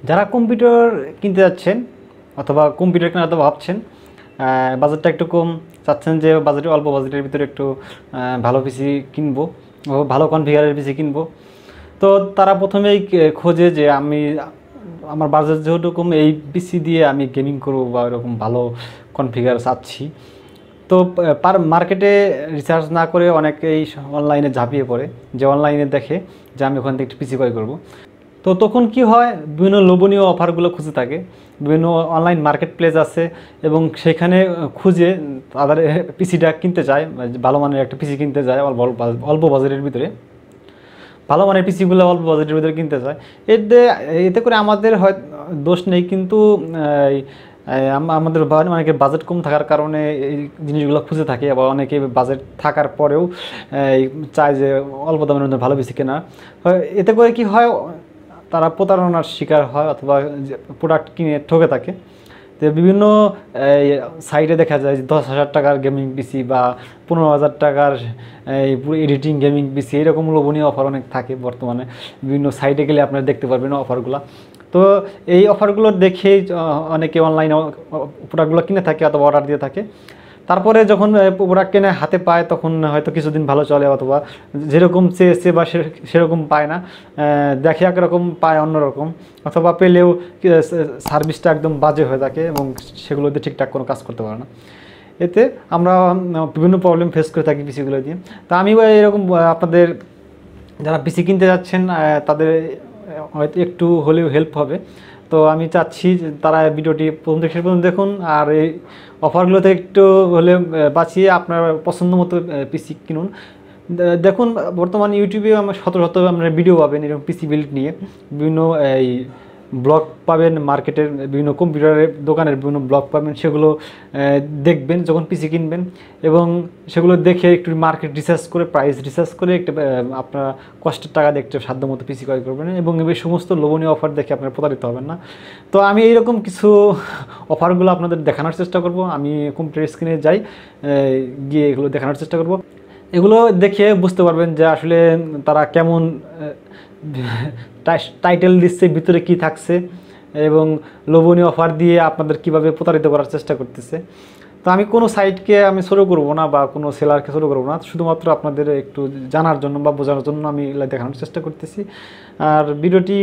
যারা কম্পিউটার কিনতে যাচ্ছেন অথবা কম্পিউটার কেনার তো ভাবছেন, বাজেটটা একটু কম, চাচ্ছেন যে বাজেটে অল্প বাজেটের ভিতরে একটু ভালো পিসি কিনবো ও ভালো কনফিগারের পিসি কিনবো, তো তারা প্রথমেই খোঁজে যে আমি আমার বাজেট যেহেতু কম এই পিসি দিয়ে আমি গেমিং করবো বা এরকম ভালো কনফিগার চাচ্ছি। তো মার্কেটে রিসার্চ না করে অনেকেই অনলাইনে ঝাঁপিয়ে পড়ে, যে অনলাইনে দেখে যে আমি ওখান থেকে একটু পিসি ক্রয় করবো। তো তখন কি হয়, বিভিন্ন লোভনীয় অফারগুলো খুঁজে থাকে, বিভিন্ন অনলাইন মার্কেট প্লেস আছে এবং সেখানে খুঁজে তাদের পিসিটা কিনতে চায়, ভালো মানের একটা পিসি কিনতে যায় অল্প বাজেটের ভিতরে, ভালো মানের পিসিগুলো অল্প বাজেটের ভিতরে কিনতে চায়। এতে এতে করে আমাদের হয় দোষ নেই, কিন্তু আমাদের অনেকে বাজেট কম থাকার কারণে এই জিনিসগুলো খুঁজে থাকে, আবার অনেকে বাজেট থাকার পরেও চায় যে অল্প দামের মধ্যে ভালো পিসি কেনা। এতে করে কি হয়, তারা প্রতারণার শিকার হয় অথবা প্রোডাক্ট কিনে ঠকে থাকে। তো বিভিন্ন সাইটে দেখা যায় যে 10,000 টাকার গেমিং পিসি বা 15,000 টাকার এই পুরো এডিটিং গেমিং পিসি, এরকম লোভনীয় অফার অনেক থাকে বর্তমানে। বিভিন্ন সাইটে গেলে আপনারা দেখতে পারবেন অফারগুলো। তো এই অফারগুলো দেখেই অনেকে অনলাইনে প্রোডাক্টগুলো কিনে থাকে অথবা অর্ডার দিয়ে থাকে। তারপরে যখন প্রোডাক্ট কিনে হাতে পায় তখন হয়তো কিছুদিন ভালো চলে, অথবা যেরকম চেয়েছে বা সেরকম পায় না, দেখে একরকম পায় অন্যরকম, অথবা পেলেও সার্ভিসটা একদম বাজে হয়ে থাকে এবং সেগুলোতে ঠিকঠাক কোনো কাজ করতে পারে না। এতে আমরা বিভিন্ন প্রবলেম ফেস করে থাকি পিসিগুলো দিয়ে। তা আমি এরকম আপনাদের যারা পিসি কিনতে যাচ্ছেন তাদের হয়তো একটু হলেও হেল্প হবে। তো আমি চাচ্ছি তারা ভিডিওটি প্রথম থেকে শেষ পর্যন্ত দেখুন, আর এই অফারগুলোতে একটু হলে বাঁচিয়ে আপনার পছন্দ মতো পিসি কিনুন। দেখুন বর্তমানে ইউটিউবে আমার শত শত আপনারা ভিডিও পাবেন এরকম পিসি বিল্ড নিয়ে, বিভিন্ন এই ব্লগ পাবেন, মার্কেটের বিভিন্ন কম্পিউটারের দোকানের বিভিন্ন ব্লগ পাবেন, সেগুলো দেখবেন যখন পিসি কিনবেন, এবং সেগুলো দেখে একটু মার্কেট রিসার্চ করে প্রাইস রিসার্চ করে একটা আপনারা কষ্টের টাকা দিয়ে একটা সাধ্য মতো পিসি ক্রয় করবেন, এবং এই সমস্ত লোভনীয় অফার দেখে আপনারা প্রতারিত হবেন না। তো আমি এইরকম কিছু অফারগুলো আপনাদের দেখানোর চেষ্টা করব। আমি কম্পিউটার স্ক্রিনে যাই, গিয়ে এগুলো দেখানোর চেষ্টা করব। এগুলো দেখে বুঝতে পারবেন যে আসলে তারা কেমন টাইটেল দিচ্ছে, ভিতরে কি থাকছে, এবং লোভনীয় অফার দিয়ে আপনাদের কিভাবে প্রতারিত করার চেষ্টা করতেছে। তো আমি কোনো সাইটকে আমি শুরু করব না বা কোনো সেলারকে শুরু করব না, শুধুমাত্র আপনাদের একটু জানার জন্য বা বোঝানোর জন্য আমি এগুলো দেখানোর চেষ্টা করতেছি। আর ভিডিওটি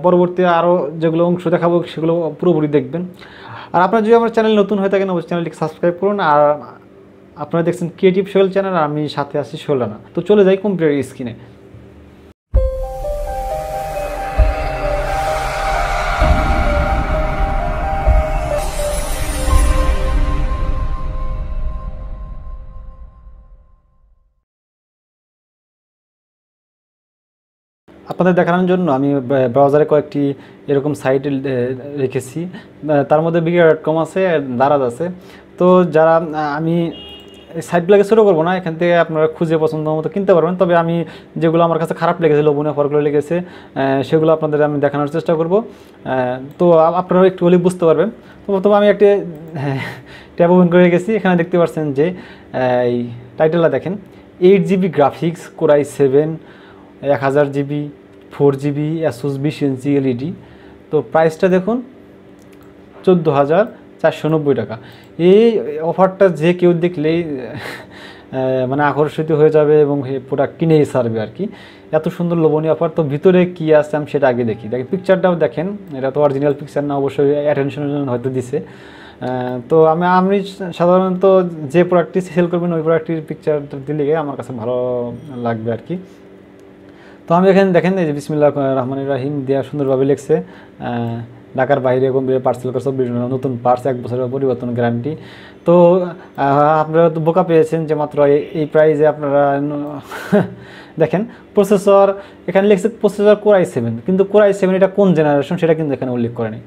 পরবর্তী আরও যেগুলো অংশ দেখাবো সেগুলো পুরোপুরি দেখবেন। আর আপনারা যদি আমার চ্যানেল নতুন হয়ে থাকেন অবশ্যই চ্যানেলটিকে সাবস্ক্রাইব করুন। আর আপনারা দেখছেন ক্রিয়েটিভ সোহেল চ্যানেল, আর আমি সাথে আছি সোহেল রানা। তো চলে যাই কম্পিউটার স্ক্রিনে। আপনাদের দেখানোর জন্য আমি ব্রাউজারে কয়েকটি এরকম সাইট রেখেছি, তার মধ্যে বিগিনার.com আছে, দারাজ আছে। তো যারা আমি সাইটগুলোকে শুরু করবো না, এখান থেকে আপনারা খুঁজে পছন্দ মতো কিনতে পারবেন। তবে আমি যেগুলো আমার কাছে খারাপ লেগেছে, লোভনীয় অফারগুলো লেগেছে, সেগুলো আপনাদের আমি দেখানোর চেষ্টা করব। তো আপনারা একটু হলেই বুঝতে পারবেন। তো প্রথমে আমি একটা ট্যাব ওপেন করে রেখেছি, এখানে দেখতে পাচ্ছেন যে এই টাইটেলটা দেখেন, 8GB graphics, Core i7, 1000GB, 4GB, Asus 20 inch LED. তো প্রাইসটা দেখুন 14,490 টাকা। এই অফারটা যে কেউ দেখলেই মানে আকর্ষিত হয়ে যাবে এবং প্রোডাক্ট কিনেই ছাড়বে আর কি, এত সুন্দর লোভনীয় অফার। তো ভিতরে কী আছে আমি সেটা আগে দেখি। পিকচারটাও দেখেন, এটা তো অরিজিনাল পিকচার না, অবশ্যই অ্যাটেনশনের জন্য হয়তো দিছে। তো আমি সাধারণত যে প্রোডাক্টটি সেল করবেন ওই প্রোডাক্টটির পিকচার দিলে আমার কাছে ভালো লাগবে আর কি। তো আমি এখানে দেখেন এই যে বিসমিল্লাহির রহমানির রহিম দেওয়া সুন্দরভাবে লিখছে, ঢাকার বাইরে কম্পিউটার পার্সেল করে 24 ঘন্টা, নতুন পার্টস 1 বছরের পরিবর্তন গ্যারান্টি। তো আপনারা তো বোকা পেয়েছেন যে মাত্র এই প্রাইসে আপনারা দেখেন প্রসেসর এখানে লিখছে প্রসেসর Core i7, কিন্তু Core i7 এটা কোন জেনারেশন সেটা কিন্তু এখানে উল্লেখ করেনি।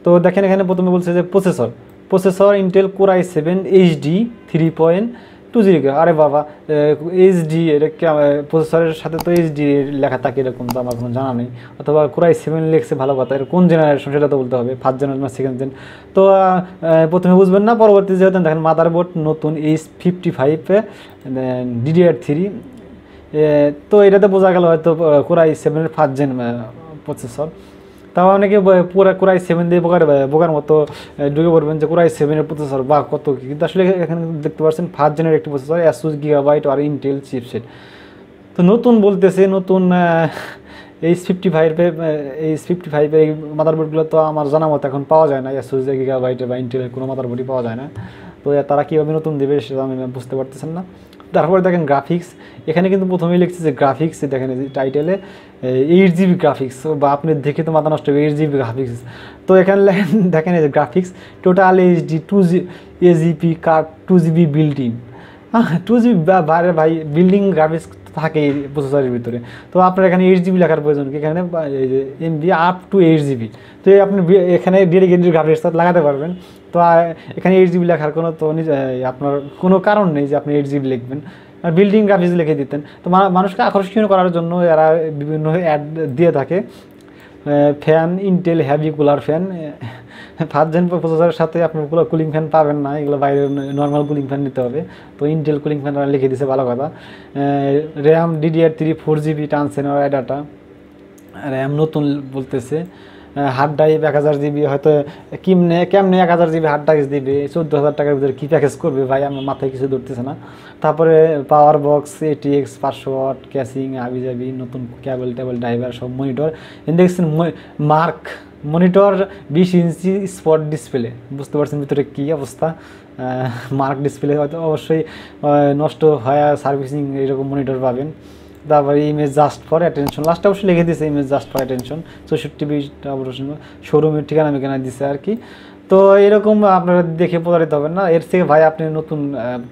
তো দেখেন এখানে প্রথমে বলছে যে processor Intel Core i7 HD 3.2 GB। আরে বাবা, এইচডি এটা প্রসেসরের সাথে তো এইচডি লেখা থাকে এরকম তো আমার কোনো জানা নেই, অথবা Core i7 লিখছে ভালো কথা, এর কোন জেনারেশন সেটা তো বলতে হবে, 1st জেনারেশন না 2nd জেন। তো প্রথমে বুঝবেন না, পরবর্তী যেহেতু দেখেন মাদারবোর্ড নতুন H55 DDR3। তো এটাতে বোঝা গেল হয়তো Core i7 এর 1st জেন প্রসেসর। তাও অনেকে পুরো কোরাই 7 দিয়ে বোকার বোকার মতো ঢুকে পড়বেন যে কোরাই 7-এর প্রসেসর বা কত কি, কিন্তু আসলে এখানে দেখতে পাচ্ছেন 1st জেনের একটি প্রসেসর, অ্যাসুস গিগাবাইট আর ইন্টেল চিপসেট। তো নতুন বলতেছে নতুন H55 H55 এই মাদারবোর্ডগুলো তো আমার জানা মতো এখন পাওয়া যায় না, অ্যাসুস গিগাবাইটে বা ইন্টেলের কোনো মাদারবোর্ডই পাওয়া যায় না। তো তারা কীভাবে নতুন দেবে সেটা আমি বুঝতে পারতেছেন না। তারপরে দেখেন গ্রাফিক্স, এখানে কিন্তু প্রথমেই লিখছে যে গ্রাফিক্স, দেখেন টাইটেলে 8 GB গ্রাফিক্স, বা আপনি দেখে তো মাথা নষ্ট হবে, 8 GB গ্রাফিক্স। তো এখানে দেখেন এই যে graphics total HD 2 AGP card 2 GB built in. হ্যাঁ 2 GB বাইরে ভাই বিল্ডিং গ্রাফিক্স থাকে প্রসেসরের ভিতরে। তো আপনার এখানে 8 GB লেখার প্রয়োজন কি, এখানে এই যে MB আপ টু 8 GB। তো আপনি এখানে ডেডিকেটেড গ্রাফিক্স লাগাতে পারবেন। তো এখানে 8 GB লেখার কোনো তো আপনার কোনো কারণ নেই যে আপনি 8 GB লিখবেন, আর বিল্ডিং গ্রাফিক্স লিখে দিতেন। তো মানুষকে আকর্ষণীয় করার জন্য এরা বিভিন্ন অ্যাড দিয়ে থাকে। Fan Intel heavy cooler fan, 1st gen প্রসেসরের সাথে আপনি কুলিং ফ্যান পাবেন না, এগুলো বাইরে নর্মাল কুলিং ফ্যান নিতে হবে। তো ইন্টেল কুলিং ফ্যান লিখে দিয়েছে, ভালো কথা। র্যাম DDR3 4 GB টানছেন আর ডাটা, র্যাম নতুন বলতেছে। হার্ড ড্রাইভ 1000 GB, হয়তো কেমনে 1000 GB হার্ড ড্রাইভ দিবে, 14,000 টাকার ভিতরে কী প্যাকেজ করবে ভাই, আমার মাথায় কিছু ধরতেছে না। তারপরে power box ATX 500 watt, casing আবিজাবি, নতুন কেবল টেবল ড্রাইভার, সব মনিটর দেখছেন। Mark monitor 20 inch spot display, বুঝতে পারছেন ভিতরে কী অবস্থা। মার্ক ডিসপ্লে হয়তো অবশ্যই নষ্ট হয় সার্ভিসিং এরকম মনিটর পাবেন। তারপরে ইমেজ জাস্ট ফর অ্যাটেনশন, লাস্টে অবশ্যই লিখে দিয়েছে ইমেজ জাস্ট ফর অ্যাটেনশন, 64 অবশ্যই শোরুমের ঠিকানা মিকানা দিচ্ছে আর কি। তো এরকম আপনারা দেখে প্রতারিত হবেন না। এর থেকে ভাই আপনি নতুন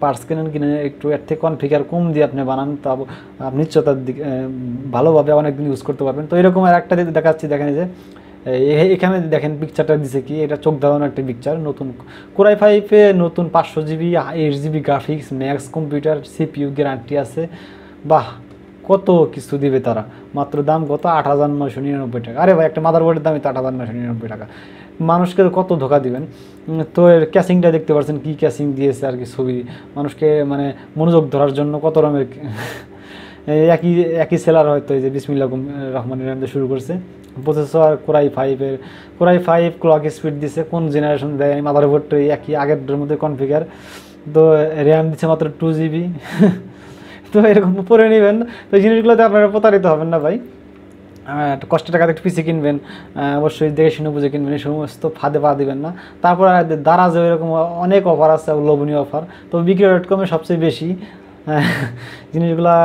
পার্টস কিনে একটু এর থেকে কনফিগার কম দিয়ে আপনি বানান, তো আপনি নিশ্চয়তার দিকে ভালোভাবে অনেকদিন ইউজ করতে পারবেন। তো এরকম আর একটা দেখাচ্ছি, দেখেন যে এখানে দেখেন পিকচারটা দিছে কি, এটা চোখ ধাঁধানো একটা পিকচার। নতুন কোরাই 5-এ নতুন 500 GB 8 GB graphics, max computer, CPU guarantee আছে। বাহ, কত কিছু দিবে তারা, মাত্র দাম কত 8,999 টাকা। আরে ভাই একটা মাদারবোর্ডের দামই তো 8,999 টাকা, মানুষকে কত ধোকা দিবেন। তো এর ক্যাসিংটা দেখতে পাচ্ছেন কি ক্যাসিং দিয়েছে আর কি, ছবি মানুষকে মানে মনোযোগ ধরার জন্য কত রকমের একই সেলার হয়তো এই যে বিসমিল্লাহ রহমানির রহিম শুরু করছে। প্রসেসর কোরাই 5 ক্লক স্পিড দিছে, কোন জেনারেশন দেয় মাদারবোর্ডটা একই আগের মধ্যে কনফিগার। তো র্যাম দিচ্ছে মাত্র 2 GB। তো এরকম পরে নেবেন, তো এই জিনিসগুলোতে আপনারা প্রতারিত হবেন না ভাই। কষ্টের টাকাতে একটু পিসি কিনবেন, অবশ্যই দেখে শুনে বুঝে কিনবেন, এই সমস্ত ফাঁদে পা দিবেন না। তারপর দারাজে এরকম অনেক অফার আছে, লোভনীয় অফার। তো বিক্রয়.com-এ সবচেয়ে বেশি জিনিসগুলা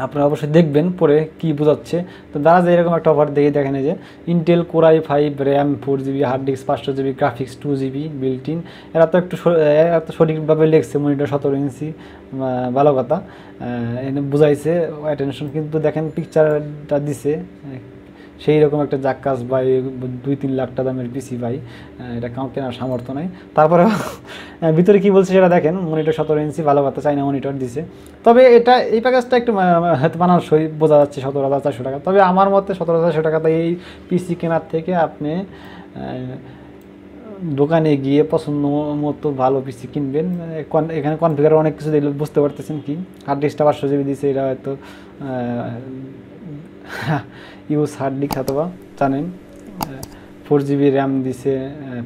আপনারা অবশ্যই দেখবেন পরে কি বোঝাচ্ছে। তো দারাজে এরকম একটা অফার দেখেন যে Intel Core i 5 RAM 4 GB hard disk 500 GB graphics 2 GB built in. এরা তো একটু সঠিকভাবে লিখছে, মনিটর 17 ইঞ্চি, ভালো কথা বুঝাইছে অ্যাটেনশন। কিন্তু দেখেন পিকচারটা দিছে সেই রকম একটা জাক্কাস ভাই, 2-3 লাখ টাকা দামের পিসি ভাই, এটা কেনার সামর্থ্য নাই। তারপরে ভিতরে কি বলছে সেটা দেখেন, মনিটর 17 ইঞ্চি, ভালো কথা, চাইনা মনিটর দিছে। তবে এই প্যাকেজটা একটু হয়তো মানানসই বোঝা যাচ্ছে 17,400 টাকা। তবে আমার মতে 17,400 টাকাতে এই পিসি কেনার থেকে আপনি দোকানে গিয়ে পছন্দ মতো ভালো পিসি কিনবেন। এখানে কনফিগার অনেক কিছু দেখলে বুঝতে পারতেছেন কি, হার্ড ডিস্কটা 500 GB দিছে, এটা হয়তো ইউজ হার্ড ডিস্ক অথবা জানেন 4 GB র্যাম দিছে।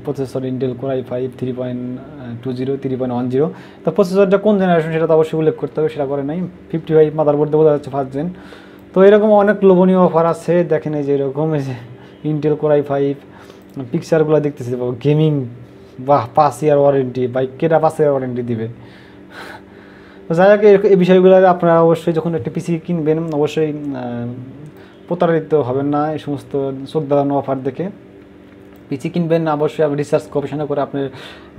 প্রসেসর ইন্টেল কোরাই 5 3.10 তো প্রসেসরটা কোন জেনারেশন সেটা তো অবশ্যই উল্লেখ করতে হবে, সেটা করে নাই। 55 মাদারবোর্ড বোঝা যাচ্ছে 1st জেন। তো এরকম অনেক লোভনীয় অফার আছে, দেখেন এই যে এরকম ইন্টেল কোরাই 5 পিকচারগুলো দেখতেছি, গেমিং, বাহ 5 ইয়ার ওয়ারেন্টি, বাইক কেটা 5 ইয়ার ওয়ারেন্টি দিবে। তো যাই হোক এই বিষয়গুলো আপনারা অবশ্যই যখন একটা পিসি কিনবেন অবশ্যই প্রতারিত হবেন না এই সমস্ত চোখ ধাঁধানো অফার দেখে। পিসি কিনবেন অবশ্যই আপনি রিসার্চ গবেষণা করে আপনার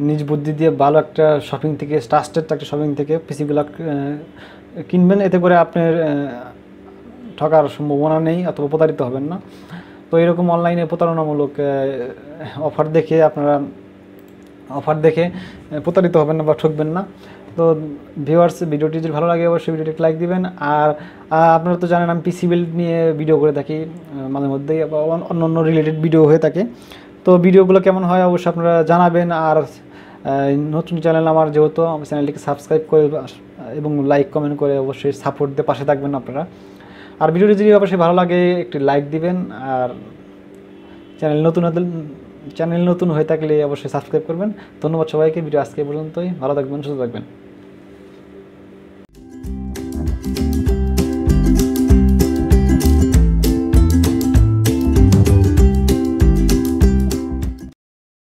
নিজ বুদ্ধি দিয়ে ভালো একটা শপিং থেকে, ট্রাস্টেড একটা শপিং থেকে পিসিগুলো কিনবেন, এতে করে আপনার ঠকার সম্ভাবনা নেই অথবা প্রতারিত হবেন না। তো এরকম অনলাইনে প্রতারণামূলক অফার দেখে প্রতারিত হবেন না বা ঠকবেন না। তো ভিউয়ার্স, ভিডিওটি যদি ভালো লাগে অবশ্যই ভিডিওটি লাইক দিবেন। আর আপনারা তো জানেন আমি পিসি বিল্ড নিয়ে ভিডিও করে থাকি মাঝে মধ্যেই, অন্য রিলেটেড ভিডিও হয়ে থাকে। তো ভিডিওগুলো কেমন হয় অবশ্যই আপনারা জানাবেন। আর নতুন চ্যানেল আমার, যেহেতু আমার চ্যানেলটিকে সাবস্ক্রাইব করে এবং লাইক কমেন্ট করে অবশ্যই সাপোর্ট দিয়ে পাশে থাকবেন আপনারা। আর ভিডিওটি যদি অবশ্যই ভালো লাগে একটি লাইক দিবেন। আর চ্যানেল নতুন হয়ে থাকলে অবশ্যই সাবস্ক্রাইব করবেন। ধন্যবাদ সবাইকে, ভিডিও আজকে পর্যন্তই, ভালো থাকবেন, সুস্থ থাকবেন।